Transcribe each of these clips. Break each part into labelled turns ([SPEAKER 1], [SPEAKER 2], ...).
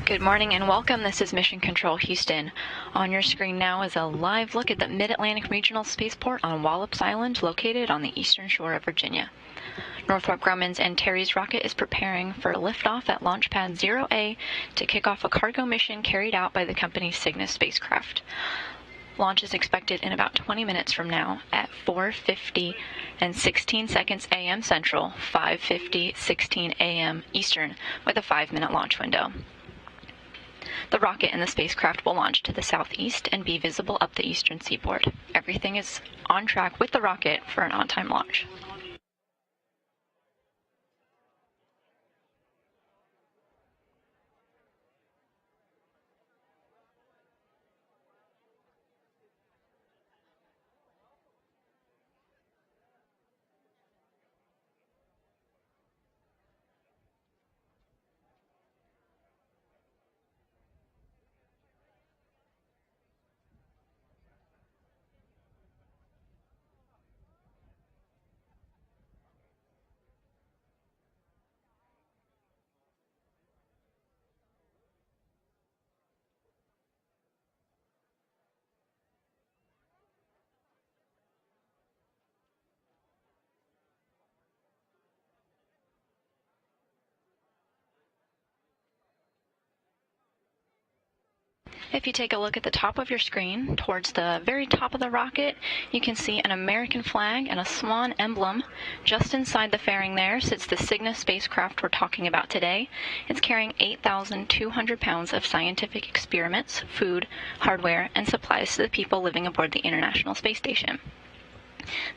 [SPEAKER 1] Good morning and welcome. This is Mission Control Houston. On your screen now is a live look at the Mid-Atlantic Regional Spaceport on Wallops Island, located on the eastern shore of Virginia. Northrop Grumman's Antares rocket is preparing for liftoff at Launch Pad 0A to kick off a cargo mission carried out by the company's Cygnus spacecraft. Launch is expected in about 20 minutes from now at 4:50 and 16 seconds a.m. Central, 5:50, 16 a.m. Eastern, with a 5-minute launch window. The rocket and the spacecraft will launch to the southeast and be visible up the eastern seaboard. Everything is on track with the rocket for an on-time launch. If you take a look at the top of your screen, towards the very top of the rocket, you can see an American flag and a swan emblem. Just inside the fairing there sits the Cygnus spacecraft we're talking about today. It's carrying 8,200 pounds of scientific experiments, food, hardware, and supplies to the people living aboard the International Space Station.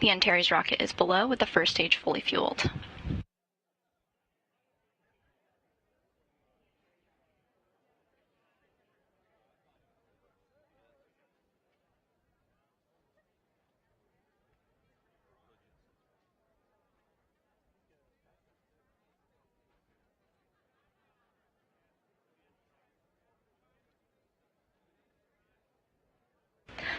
[SPEAKER 1] The Antares rocket is below, with the first stage fully fueled.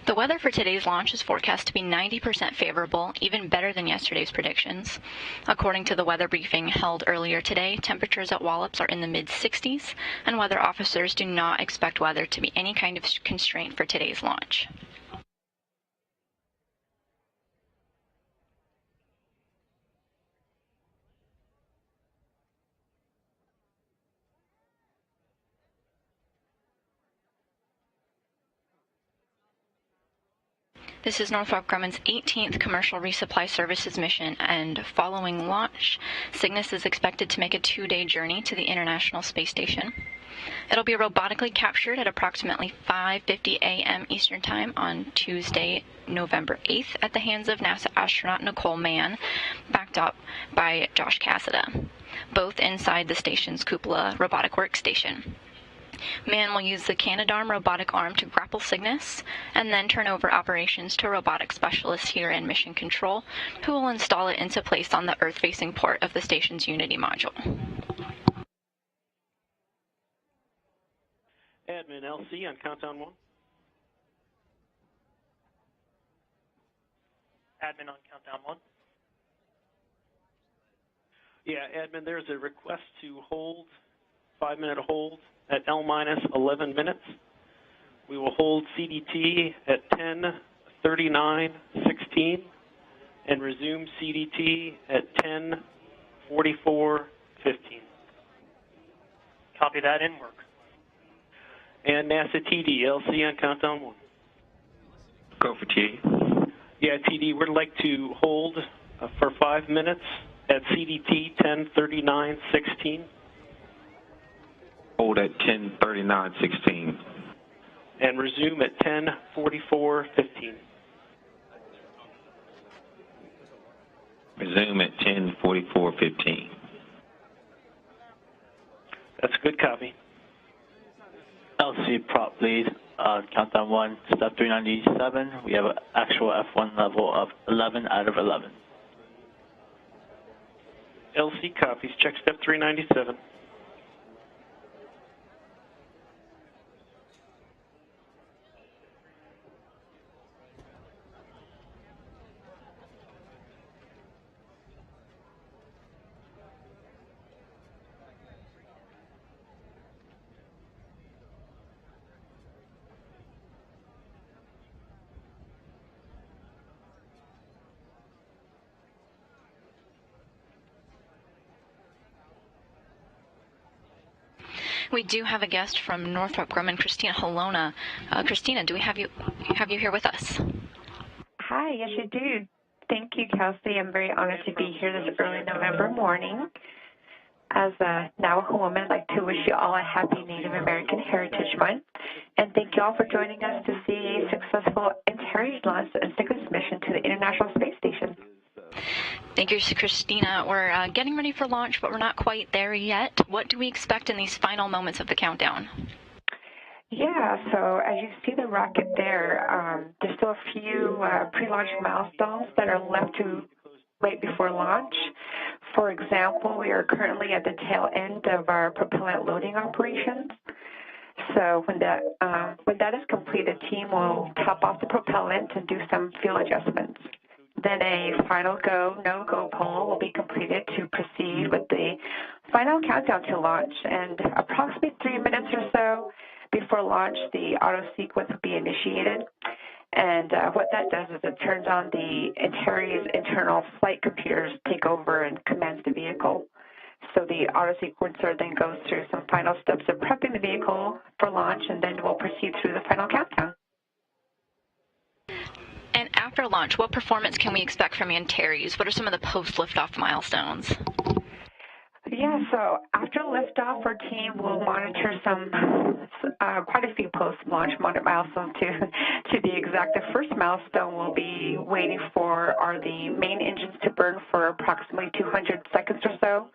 [SPEAKER 1] The weather for today's launch is forecast to be 90% favorable, even better than yesterday's predictions. According to the weather briefing held earlier today, temperatures at Wallops are in the mid-60s, and weather officers do not expect weather to be any kind of constraint for today's launch. This is Northrop Grumman's 18th commercial resupply services mission, and following launch, Cygnus is expected to make a 2-day journey to the International Space Station. It'll be robotically captured at approximately 5:50 a.m. Eastern Time on Tuesday, November 8th, at the hands of NASA astronaut Nicole Mann, backed up by Josh Cassada, both inside the station's cupola robotic workstation. Mann will use the Canadarm robotic arm to grapple Cygnus, and then turn over operations to robotic specialists here in Mission Control, who will install it into place on the Earth-facing port of the station's Unity module.
[SPEAKER 2] Admin LC on countdown 1.
[SPEAKER 3] Admin on countdown 1.
[SPEAKER 2] Yeah, admin, there's a request to hold, 5-minute hold at L-11 minutes. We will hold CDT at 10:39:16 and resume CDT at 10:44:15.
[SPEAKER 3] Copy that, in work.
[SPEAKER 2] And NASA TD, LC on countdown 1.
[SPEAKER 4] Go for TD.
[SPEAKER 2] Yeah, TD, we'd like to hold for 5 minutes at CDT 10:39:16.
[SPEAKER 4] Hold at 10:39:16.
[SPEAKER 2] And resume at 10:44:15.
[SPEAKER 4] Resume at 10:44:15.
[SPEAKER 2] That's a good copy.
[SPEAKER 5] LC prop lead, countdown 1, step 397. We have an actual F1 level of 11 out of 11.
[SPEAKER 2] LC copies. Check step 397.
[SPEAKER 1] We do have a guest from Northrop Grumman, Christina Halona. Christina, do we have you here with us?
[SPEAKER 6] Hi, yes you do. Thank you, Kelsey. I'm very honored to be here this early November morning. As a Navajo woman, I'd like to wish you all a happy Native American Heritage Month. And thank you all for joining us to see a successful Antares launch and Cygnus mission to the International Space Station.
[SPEAKER 1] Thank you, Christina. We're getting ready for launch, but we're not quite there yet. What do we expect in these final moments of the countdown?
[SPEAKER 6] Yeah, so as you see the rocket there, there's still a few pre-launch milestones that are left to right before launch. For example, we are currently at the tail end of our propellant loading operations. So when that is complete, the team will top off the propellant and do some fuel adjustments. Then a final go, no-go poll will be completed to proceed with the final countdown to launch. And approximately 3 minutes or so before launch, the auto sequence will be initiated. And what that does is it turns on the Antares internal flight computers, take over and commands the vehicle. So the auto sequencer then goes through some final steps of prepping the vehicle for launch, and then we'll proceed through the final countdown.
[SPEAKER 1] And after launch, what performance can we expect from Antares? What are some of the post-liftoff milestones?
[SPEAKER 6] Yeah, so after liftoff, our team will monitor quite a few post-launch milestones to be exact. The first milestone we'll be waiting for are the main engines to burn for approximately 200 seconds or so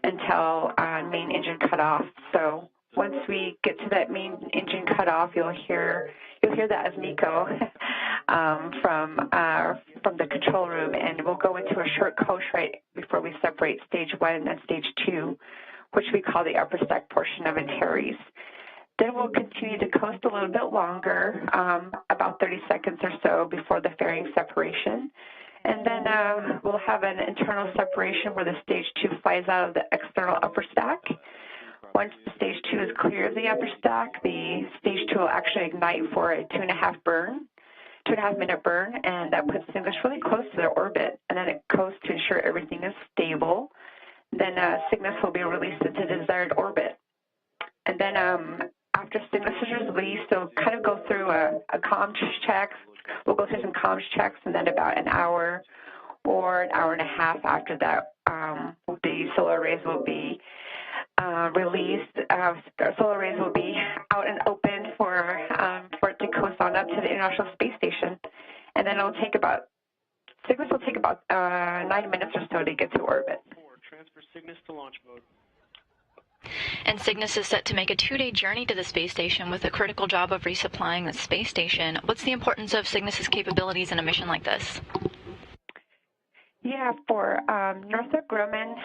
[SPEAKER 6] until main engine cutoff. So once we get to that main engine cutoff, you'll hear that as Nico from the control room, and we'll go into a short coast right before we separate stage 1 and then stage 2, which we call the upper stack portion of Antares. Then we'll continue to coast a little bit longer, about 30 seconds or so before the fairing separation. And then we'll have an internal separation where the stage 2 flies out of the external upper stack. Once the stage 2 is clear of the upper stack, the stage 2 will actually ignite for a 2.5 minute burn, and that puts Cygnus really close to their orbit, and then it coasts to ensure everything is stable. Then Cygnus will be released into the desired orbit. And then after Cygnus is released, it'll kind of go through a comms check. We'll go through some comms checks, and then about an hour or an hour and a half after that, the solar arrays will be released. Solar arrays will be out and open for it to coast on up to the International Space Station. And then Cygnus will take about 9 minutes or so to get to orbit.
[SPEAKER 2] Transfer Cygnus to launch mode.
[SPEAKER 1] And Cygnus is set to make a 2-day journey to the space station with a critical job of resupplying the space station. What's the importance of Cygnus's capabilities in a mission like this?
[SPEAKER 6] Yeah, for Northrop Grumman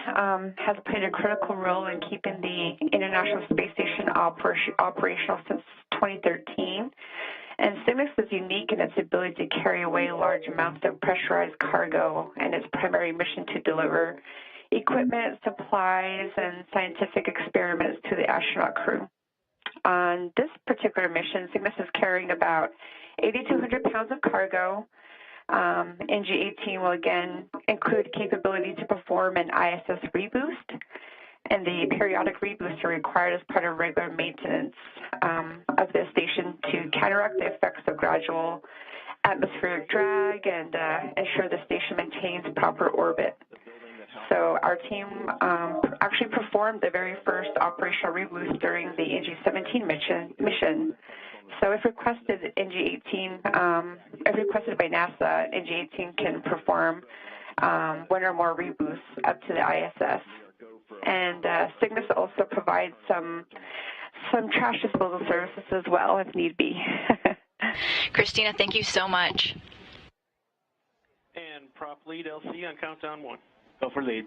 [SPEAKER 6] has played a critical role in keeping the International Space Station operational since 2013. And Cygnus is unique in its ability to carry away large amounts of pressurized cargo, and its primary mission to deliver equipment, supplies, and scientific experiments to the astronaut crew. On this particular mission, Cygnus is carrying about 8,200 pounds of cargo. NG-18 will again include capability to perform an ISS reboost, and the periodic reboosts are required as part of regular maintenance of the station to counteract the effects of gradual atmospheric drag and ensure the station maintains proper orbit. So our team actually performed the very first operational reboost during the NG-17 mission. So if requested, if requested by NASA, NG-18 can perform 1 or more reboosts up to the ISS. And Cygnus also provides some trash disposal services as well if need be.
[SPEAKER 1] Christina, thank you so much.
[SPEAKER 2] And prop lead LC on countdown 1.
[SPEAKER 5] Go for lead.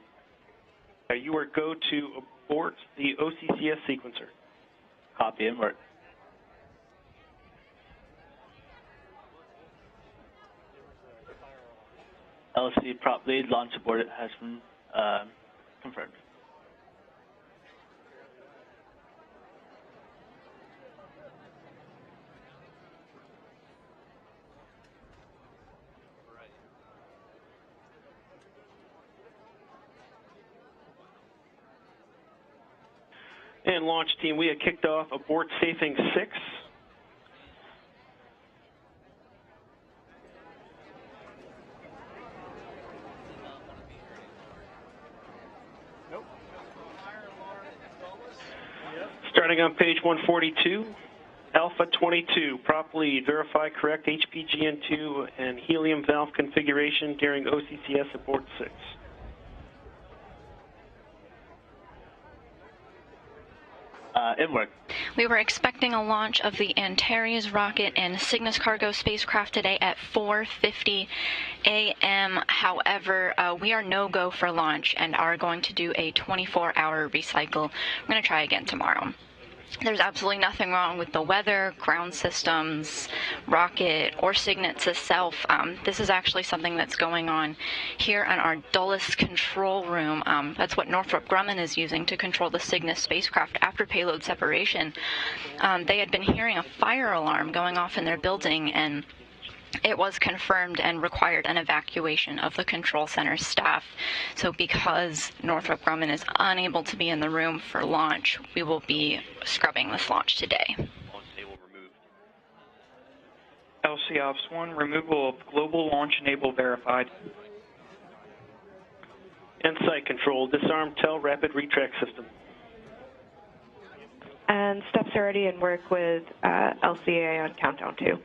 [SPEAKER 2] You are go to abort the OCCS sequencer.
[SPEAKER 5] Copy and work. LC prop lead launch abort has been confirmed.
[SPEAKER 2] And launch team, we have kicked off abort safing 6. Starting on page 142, Alpha 22, prop lead, verify correct HPGN2 and helium valve configuration during OCCS abort 6.
[SPEAKER 5] Inward.
[SPEAKER 1] We were expecting a launch of the Antares rocket and Cygnus cargo spacecraft today at 4:50 a.m. However, we are no-go for launch and are going to do a 24-hour recycle. I'm going to try again tomorrow. There's absolutely nothing wrong with the weather, ground systems, rocket, or Cygnus itself. This is actually something that's going on here in our Dulles control room. That's what Northrop Grumman is using to control the Cygnus spacecraft after payload separation. They had been hearing a fire alarm going off in their building, and it was confirmed and required an evacuation of the control center staff. So because Northrop Grumman is unable to be in the room for launch, we will be scrubbing this launch today.
[SPEAKER 7] LC Ops 1, removal of global launch enable verified.
[SPEAKER 2] And site control, disarm TEL rapid retract system.
[SPEAKER 8] And steps already in work with LCA on countdown 2.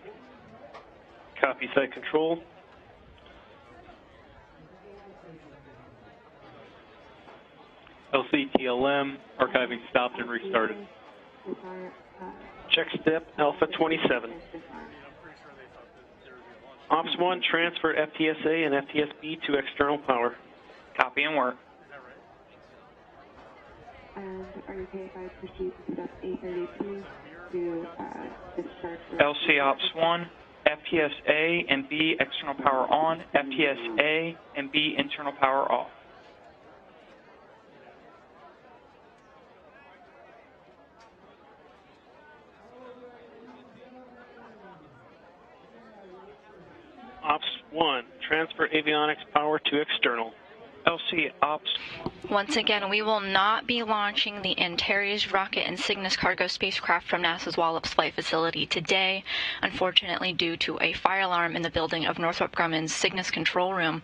[SPEAKER 2] Copy site control.
[SPEAKER 9] LCTLM, archiving stopped and restarted.
[SPEAKER 2] Check step Alpha 27. Ops 1, transfer FTSA and FTSB to external power.
[SPEAKER 7] Copy and work.
[SPEAKER 8] And are you okay if I proceed to step A32 to discharge?
[SPEAKER 7] LC Ops 1, FTS A and B external power on, FTS A and B internal power off.
[SPEAKER 2] Ops 1, transfer avionics power to external.
[SPEAKER 7] LC Ops.
[SPEAKER 1] Once again, we will not be launching the Antares rocket and Cygnus cargo spacecraft from NASA's Wallops Flight Facility today, unfortunately due to a fire alarm in the building of Northrop Grumman's Cygnus control room.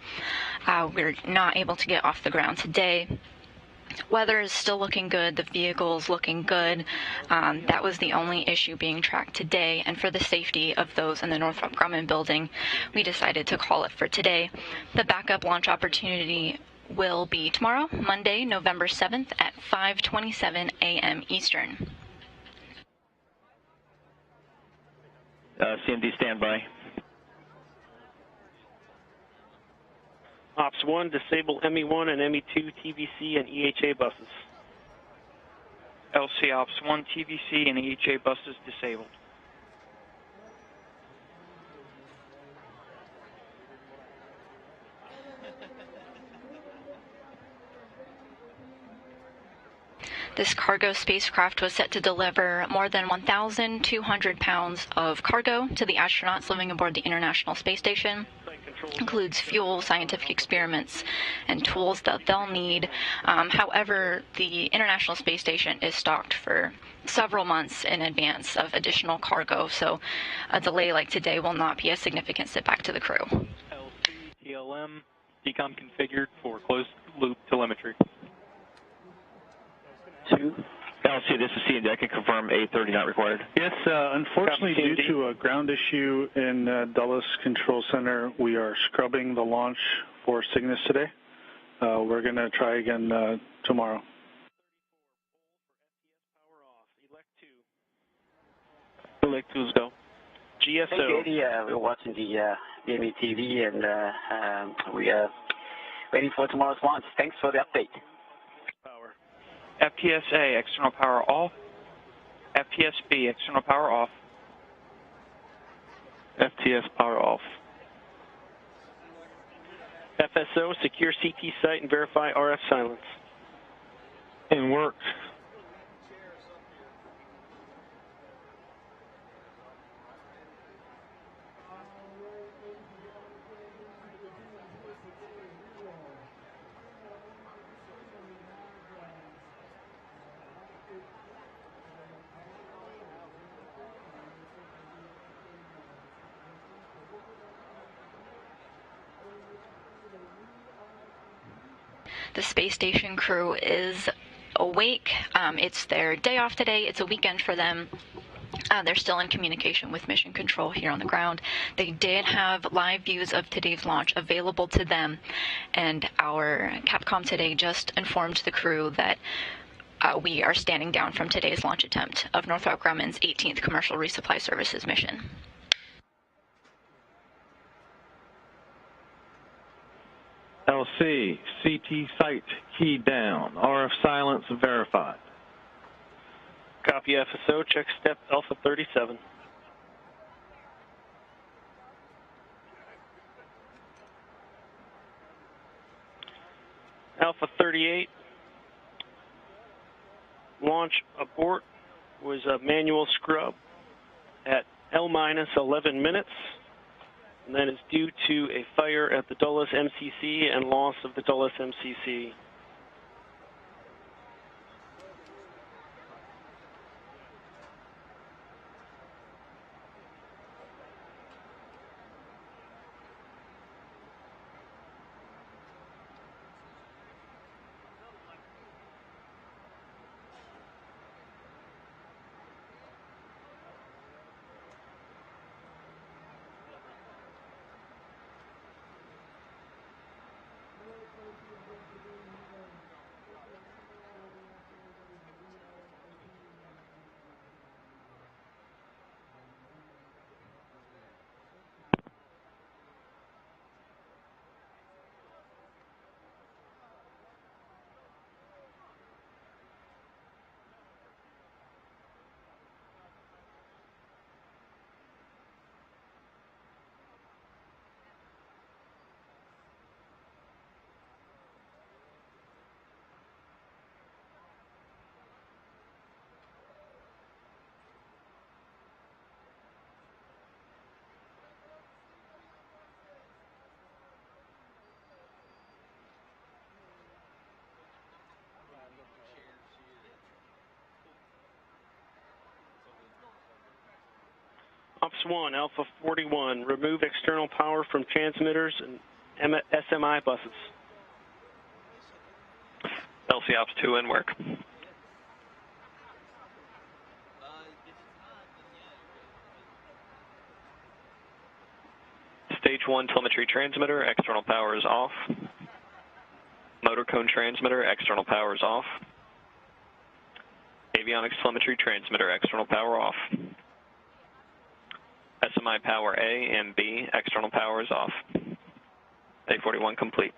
[SPEAKER 1] We're not able to get off the ground today. Weather is still looking good. The vehicle is looking good. That was the only issue being tracked today. And for the safety of those in the Northrop Grumman building, we decided to call it for today. The backup launch opportunity will be tomorrow, Monday, November 7th at 5:27 a.m. Eastern.
[SPEAKER 5] CMD standby.
[SPEAKER 2] Ops 1, disable ME1 and ME2 TVC and EHA buses.
[SPEAKER 7] LC Ops 1, TVC and EHA buses disabled.
[SPEAKER 1] This cargo spacecraft was set to deliver more than 1,200 pounds of cargo to the astronauts living aboard the International Space Station. Includes fuel, scientific experiments, and tools that they'll need. However, the International Space Station is stocked for several months in advance of additional cargo, so a delay like today will not be a significant setback to the crew.
[SPEAKER 9] LCTLM, decom configured for closed-loop telemetry.
[SPEAKER 5] 2. LC, this is CMD. I can confirm A30 not required.
[SPEAKER 10] Yes, unfortunately, due to a ground issue in Dulles Control Center, we are scrubbing the launch for Cygnus today. We're going to try again tomorrow.
[SPEAKER 2] Elect 2's go. GSO.
[SPEAKER 11] We're watching the DME TV and we are waiting for tomorrow's launch. Thanks for the update.
[SPEAKER 7] FTSA, external power off. FTSB, external power off.
[SPEAKER 9] FTS power off.
[SPEAKER 2] FSO, secure CT site and verify RF silence.
[SPEAKER 9] In work.
[SPEAKER 1] The space station crew is awake. It's their day off today. It's a weekend for them. They're still in communication with Mission Control here on the ground. They did have live views of today's launch available to them, and our Capcom today just informed the crew that we are standing down from today's launch attempt of Northrop Grumman's 18th Commercial Resupply Services mission.
[SPEAKER 12] LC, CT site key down. RF silence verified.
[SPEAKER 2] Copy FSO. Check step Alpha 37. Alpha 38. Launch abort was a manual scrub at L-11 minutes, and that is due to a fire at the Dulles MCC and loss of the Dulles MCC. Ops 1, Alpha 41, remove external power from transmitters and SMI buses.
[SPEAKER 9] LC Ops 2 in work. Stage 1 telemetry transmitter, external power is off. Motor cone transmitter, external power is off. Avionics telemetry transmitter, external power off. SMI power A and B, external power is off. A41 complete.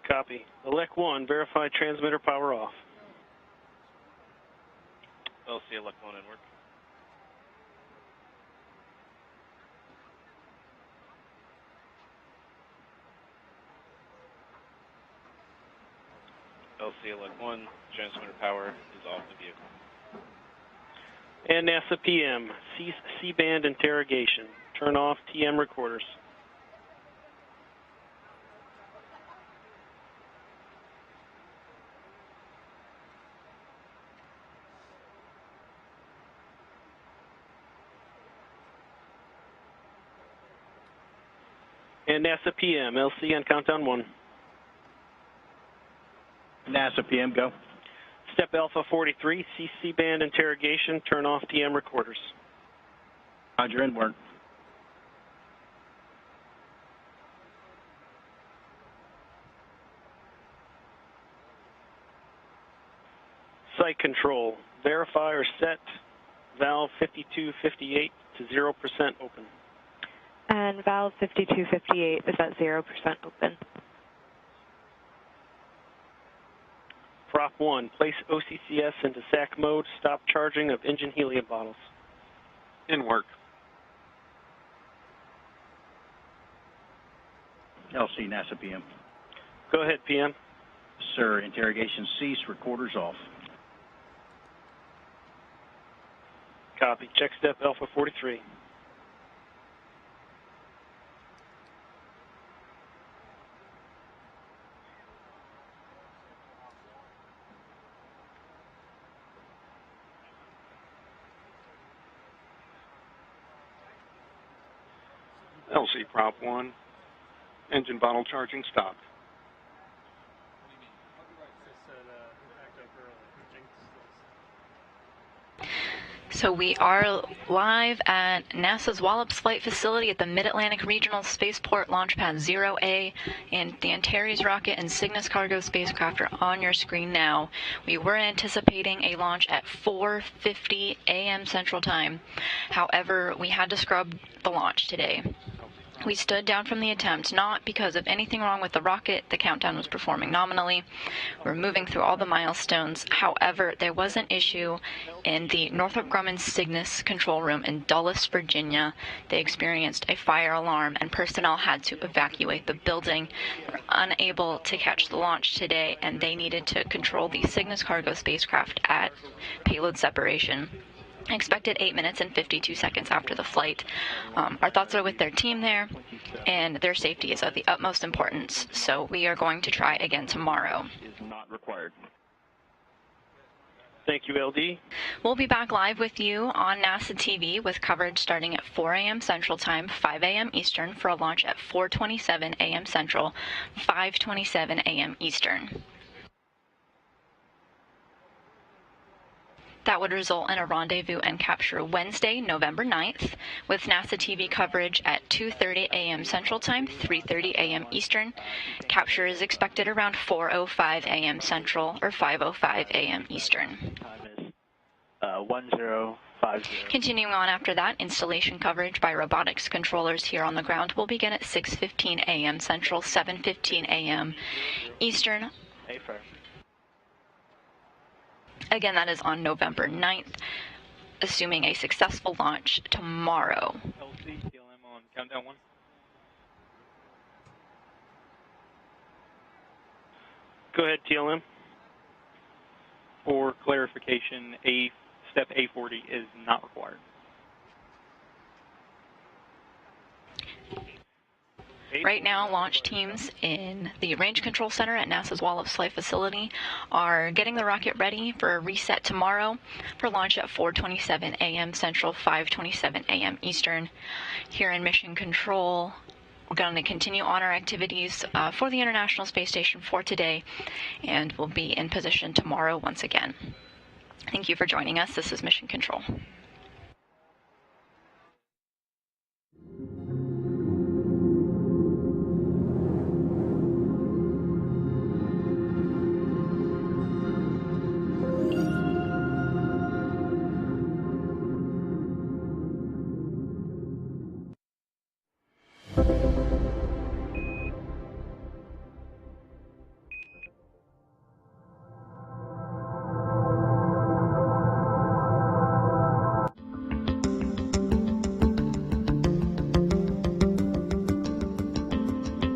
[SPEAKER 2] Copy. Elec 1, verify transmitter power off.
[SPEAKER 9] LC Elec 1 in work. LC Elec 1, transmitter power is off the vehicle.
[SPEAKER 2] And NASA PM, cease C-band interrogation. Turn off TM recorders. And NASA PM, LC on countdown 1.
[SPEAKER 13] NASA PM, go.
[SPEAKER 2] Step Alpha 43, C-band interrogation, turn off TM recorders.
[SPEAKER 13] Roger, in work.
[SPEAKER 2] Site control, verify or set valve 5258 to 0% open.
[SPEAKER 14] And valve 5258 is at 0% open.
[SPEAKER 2] Prop 1, place OCCS into SAC mode, stop charging of engine helium bottles.
[SPEAKER 9] In work.
[SPEAKER 13] LC, NASA PM.
[SPEAKER 2] Go ahead, PM.
[SPEAKER 13] Sir, interrogation cease, recorders off.
[SPEAKER 2] Copy. Check step Alpha 43.
[SPEAKER 15] LC Prop 1, engine bottle charging stopped.
[SPEAKER 1] So we are live at NASA's Wallops Flight Facility at the Mid-Atlantic Regional Spaceport Launch Pad 0A, and the Antares rocket and Cygnus cargo spacecraft are on your screen now. We were anticipating a launch at 4:50 a.m. Central Time. However, we had to scrub the launch today. We stood down from the attempt, not because of anything wrong with the rocket. The countdown was performing nominally. We're moving through all the milestones. However, there was an issue in the Northrop Grumman Cygnus control room in Dulles, Virginia. They experienced a fire alarm, and personnel had to evacuate the building. They were unable to catch the launch today, and they needed to control the Cygnus cargo spacecraft at payload separation. Expected 8 minutes and 52 seconds after the flight. Our thoughts are with their team there, and their safety is of the utmost importance, so we are going to try again tomorrow.
[SPEAKER 9] Is not required.
[SPEAKER 2] Thank you, LD.
[SPEAKER 1] We'll be back live with you on NASA TV with coverage starting at 4 a.m. Central Time, 5 a.m. Eastern, for a launch at 4:27 a.m. Central, 5:27 a.m. Eastern. That would result in a rendezvous and capture Wednesday, November 9th, with NASA TV coverage at 2:30 a.m. Central Time, 3:30 a.m. Eastern. Capture is expected around 4:05 a.m. Central or 5:05 a.m. Eastern.
[SPEAKER 5] Time is 1050.
[SPEAKER 1] Continuing on after that, installation coverage by robotics controllers here on the ground will begin at 6:15 a.m. Central, 7:15 a.m. Eastern. Again, that is on November 9th, assuming a successful launch tomorrow.
[SPEAKER 7] LC, TLM on countdown 1.
[SPEAKER 2] Go ahead, TLM.
[SPEAKER 7] For clarification, step A40 is not required.
[SPEAKER 1] Right now, launch teams in the Range Control Center at NASA's Wallops Flight Facility are getting the rocket ready for a reset tomorrow for launch at 4:27 a.m. Central, 5:27 a.m. Eastern. Here in Mission Control, we're going to continue on our activities for the International Space Station for today, and we'll be in position tomorrow once again. Thank you for joining us. This is Mission Control.